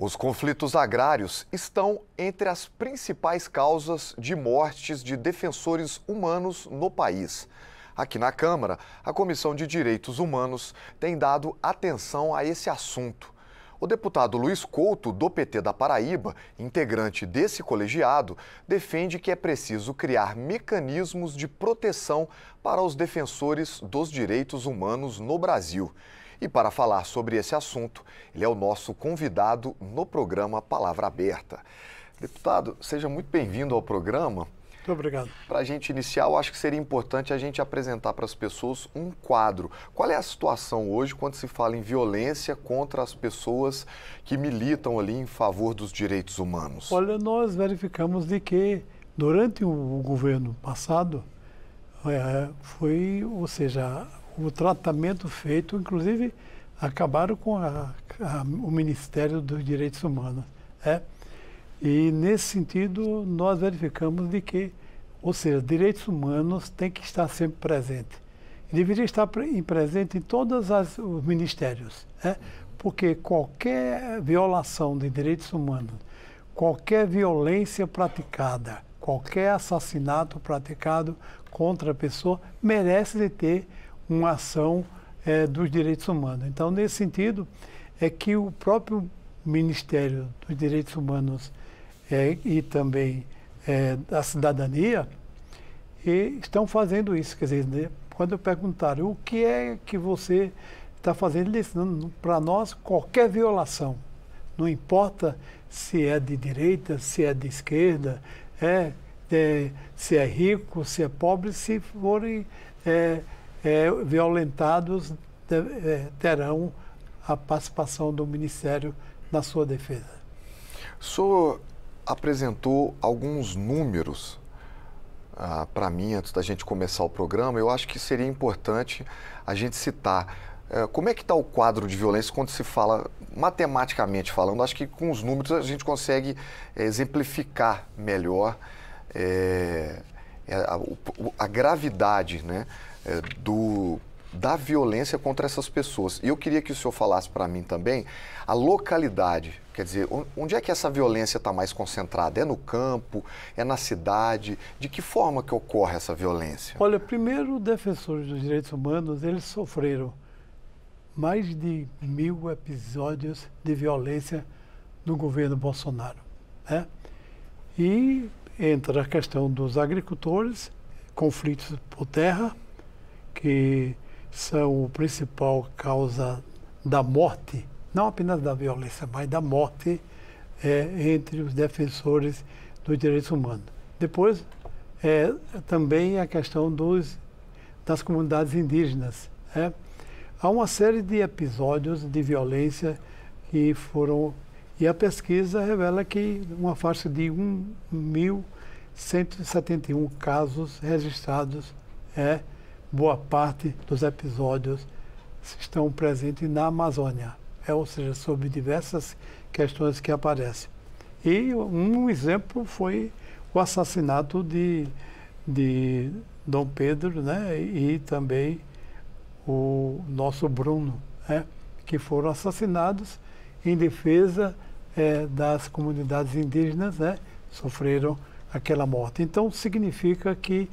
Os conflitos agrários estão entre as principais causas de mortes de defensores humanos no país. Aqui na Câmara, a Comissão de Direitos Humanos tem dado atenção a esse assunto. O deputado Luiz Couto, do PT da Paraíba, integrante desse colegiado, defende que é preciso criar mecanismos de proteção para os defensores dos direitos humanos no Brasil. E para falar sobre esse assunto, ele é o nosso convidado no programa Palavra Aberta. Deputado, seja muito bem-vindo ao programa. Muito obrigado. Para a gente iniciar, eu acho que seria importante a gente apresentar para as pessoas um quadro. Qual é a situação hoje quando se fala em violência contra as pessoas que militam ali em favor dos direitos humanos? Olha, nós verificamos de que durante o governo passado o tratamento feito, inclusive acabaram com o Ministério dos Direitos Humanos. E nesse sentido nós verificamos de que, ou seja, direitos humanos têm que estar sempre presente. E deveria estar presente em todos os ministérios, porque qualquer violação de direitos humanos, qualquer violência praticada, qualquer assassinato praticado contra a pessoa merece de ter uma ação dos direitos humanos. Então, nesse sentido, é que o próprio Ministério dos Direitos Humanos e também da Cidadania estão fazendo isso. Quer dizer, quando perguntaram o que é que você está fazendo, ele disse, para nós, qualquer violação, não importa se é de direita, se é de esquerda, se é rico, se é pobre, se forem violentados, terão a participação do Ministério na sua defesa. O senhor apresentou alguns números para mim antes da gente começar o programa. Eu acho que seria importante a gente citar. Como é que está o quadro de violência quando se fala, matematicamente falando? Acho que com os números a gente consegue exemplificar melhor a gravidade, né, da violência contra essas pessoas. E eu queria que o senhor falasse para mim também a localidade, quer dizer, onde é que essa violência está mais concentrada? É no campo? É na cidade? De que forma que ocorre essa violência? Olha, primeiro, os defensores dos direitos humanos, eles sofreram mais de 1000 episódios de violência no governo Bolsonaro. E entra a questão dos agricultores, conflitos por terra, que são a principal causa da morte, não apenas da violência, mas da morte entre os defensores dos direitos humanos. Depois, também a questão das comunidades indígenas. Há uma série de episódios de violência que foram... E a pesquisa revela que uma faixa de 1.171 casos registrados, boa parte dos episódios estão presentes na Amazônia, ou seja, sobre diversas questões que aparecem. E um exemplo foi o assassinato de Dom Pedro, e também o nosso Bruno, que foram assassinados em defesa das comunidades indígenas, sofreram aquela morte. Então, significa que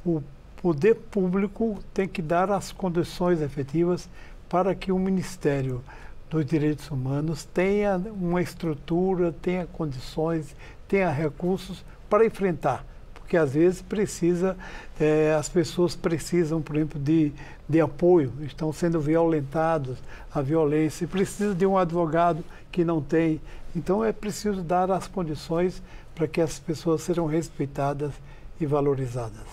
o poder público tem que dar as condições efetivas para que o Ministério dos Direitos Humanos tenha uma estrutura, tenha condições, tenha recursos para enfrentar. Porque, às vezes, as pessoas precisam, por exemplo, de apoio, estão sendo violentados, a violência, precisa de um advogado que não tem. Então, é preciso dar as condições para que as pessoas sejam respeitadas e valorizadas.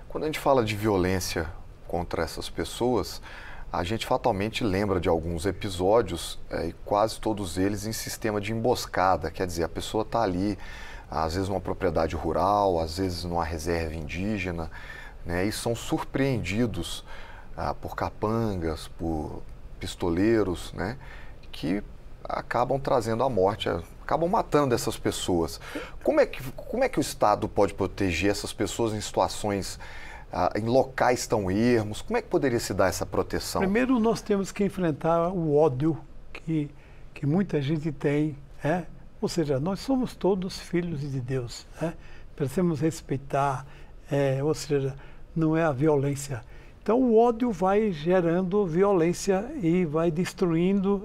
Quando a gente fala de violência contra essas pessoas, a gente fatalmente lembra de alguns episódios, e quase todos eles em sistema de emboscada. Quer dizer, a pessoa está ali, às vezes numa propriedade rural, às vezes numa reserva indígena, e são surpreendidos por capangas, por pistoleiros, que acabam trazendo a morte, acabam matando essas pessoas. Como é que o Estado pode proteger essas pessoas em situações, em locais tão ermos? Como é que poderia se dar essa proteção? Primeiro, nós temos que enfrentar o ódio que muita gente tem Ou seja, nós somos todos filhos de Deus. Precisamos respeitar, ou seja, não é a violência. Então o ódio vai gerando violência e vai destruindo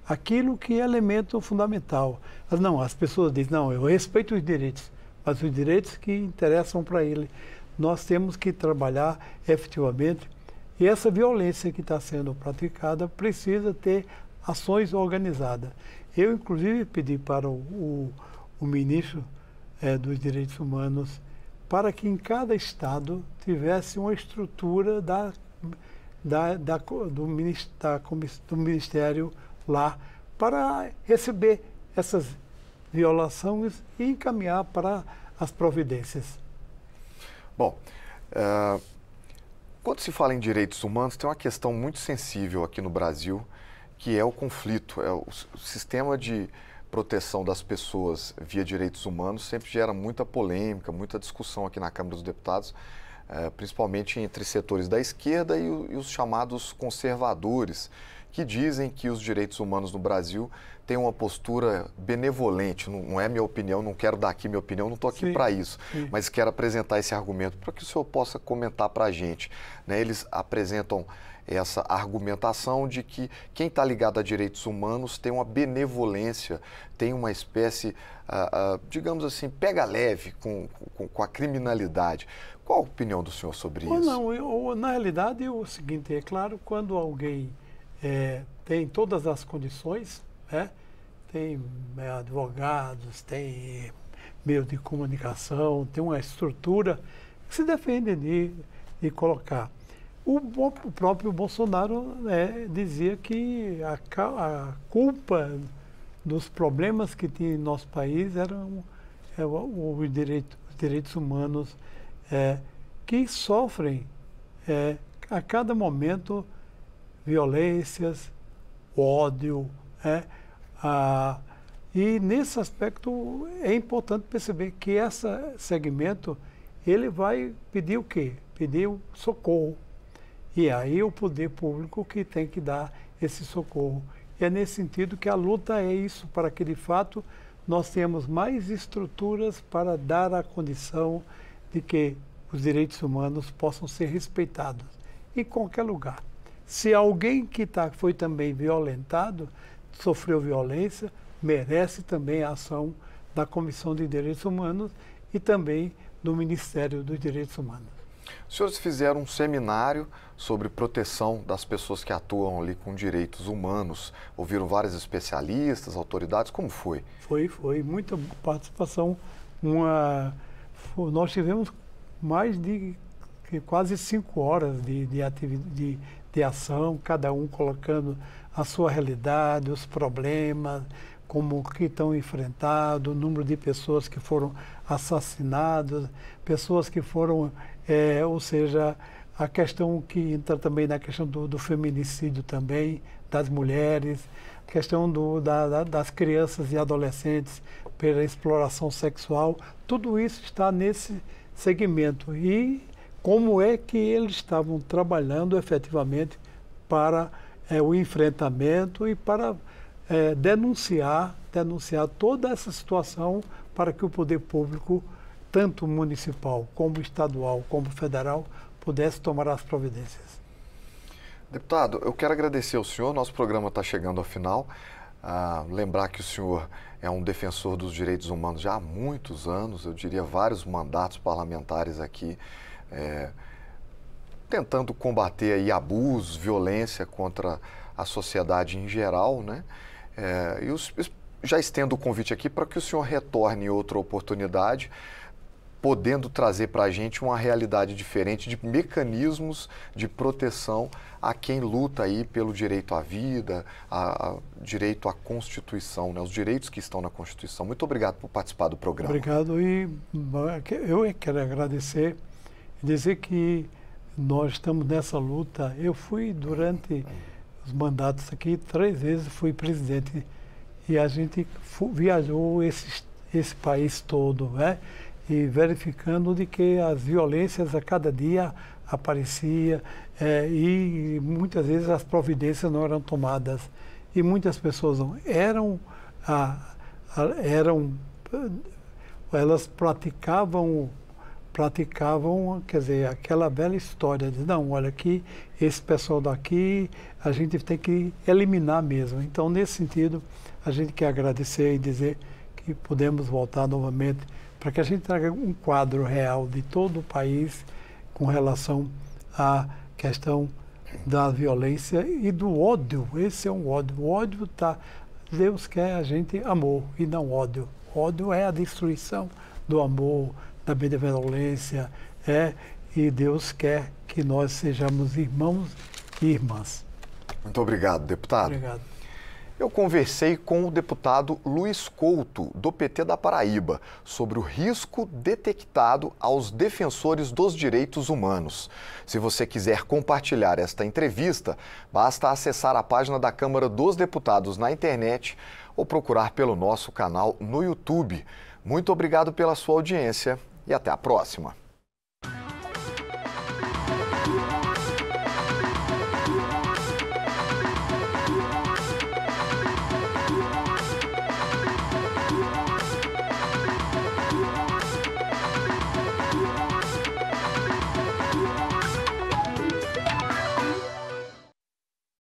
aquilo que é elemento fundamental. Mas não, as pessoas dizem, não, eu respeito os direitos, mas os direitos que interessam para ele. Nós temos que trabalhar efetivamente e essa violência que está sendo praticada precisa ter ações organizadas. Eu, inclusive, pedi para o ministro dos Direitos Humanos para que em cada estado tivesse uma estrutura do Ministério lá para receber essas violações e encaminhar para as providências. Bom, quando se fala em direitos humanos, tem uma questão muito sensível aqui no Brasil, que é o conflito. O sistema de proteção das pessoas via direitos humanos sempre gera muita polêmica, muita discussão aqui na Câmara dos Deputados, principalmente entre setores da esquerda e os chamados conservadores, que dizem que os direitos humanos no Brasil têm uma postura benevolente. Não é minha opinião, não quero dar aqui minha opinião, não estou aqui para isso, mas quero apresentar esse argumento para que o senhor possa comentar para a gente. Eles apresentam essa argumentação de que quem está ligado a direitos humanos tem uma benevolência, tem uma espécie, digamos assim, pega leve com a criminalidade. Qual a opinião do senhor sobre isso? Não, na realidade, o seguinte, é claro, quando alguém tem todas as condições, tem advogados, tem meio de comunicação, tem uma estrutura que se defende de colocar. O próprio Bolsonaro dizia que a culpa dos problemas que tinha em nosso país eram os direitos humanos que sofrem a cada momento violências, ódio. E nesse aspecto é importante perceber que esse segmento ele vai pedir o quê? Pedir o socorro. E aí o poder público que tem que dar esse socorro. E é nesse sentido que a luta é isso, para que de fato nós tenhamos mais estruturas para dar a condição de que os direitos humanos possam ser respeitados em qualquer lugar. Se alguém que foi também violentado, sofreu violência, merece também a ação da Comissão de Direitos Humanos e também do Ministério dos Direitos Humanos. Os senhores fizeram um seminário sobre proteção das pessoas que atuam ali com direitos humanos. Ouviram vários especialistas, autoridades, como foi? Foi muita participação. Nós tivemos mais de quase 5 horas de ação, cada um colocando a sua realidade, os problemas, como que estão enfrentados, o número de pessoas que foram assassinadas, pessoas que foram, ou seja, a questão que entra também na questão do feminicídio também, das mulheres, questão das crianças e adolescentes pela exploração sexual, tudo isso está nesse segmento. E como é que eles estavam trabalhando efetivamente para o enfrentamento e para denunciar toda essa situação para que o poder público, tanto municipal como estadual como federal, pudesse tomar as providências. Deputado, eu quero agradecer ao senhor, nosso programa está chegando ao final. Lembrar que o senhor é um defensor dos direitos humanos já há muitos anos, eu diria vários mandatos parlamentares aqui, tentando combater aí abusos, violência contra a sociedade em geral, né? Já estendo o convite aqui para que o senhor retorne em outra oportunidade, podendo trazer para a gente uma realidade diferente de mecanismos de proteção a quem luta aí pelo direito à vida, direito à Constituição, né? Os direitos que estão na Constituição. Muito obrigado por participar do programa. Obrigado, e eu quero agradecer e dizer que nós estamos nessa luta. Eu fui durante os mandatos aqui 3 vezes, fui presidente e a gente viajou esse país todo, né? E verificando de que as violências a cada dia aparecia e muitas vezes as providências não eram tomadas e muitas pessoas não eram elas praticavam, quer dizer, aquela velha história de, não, olha aqui, esse pessoal daqui, a gente tem que eliminar mesmo. Então, nesse sentido, a gente quer agradecer e dizer que podemos voltar novamente para que a gente traga um quadro real de todo o país com relação à questão da violência e do ódio. Esse é um ódio. O ódio está... Deus quer a gente amor e não ódio. Ódio é a destruição do amor, da benevolência, e Deus quer que nós sejamos irmãos e irmãs. Muito obrigado, deputado. Obrigado. Eu conversei com o deputado Luiz Couto, do PT da Paraíba, sobre o risco detectado aos defensores dos direitos humanos. Se você quiser compartilhar esta entrevista, basta acessar a página da Câmara dos Deputados na internet ou procurar pelo nosso canal no YouTube. Muito obrigado pela sua audiência e até a próxima.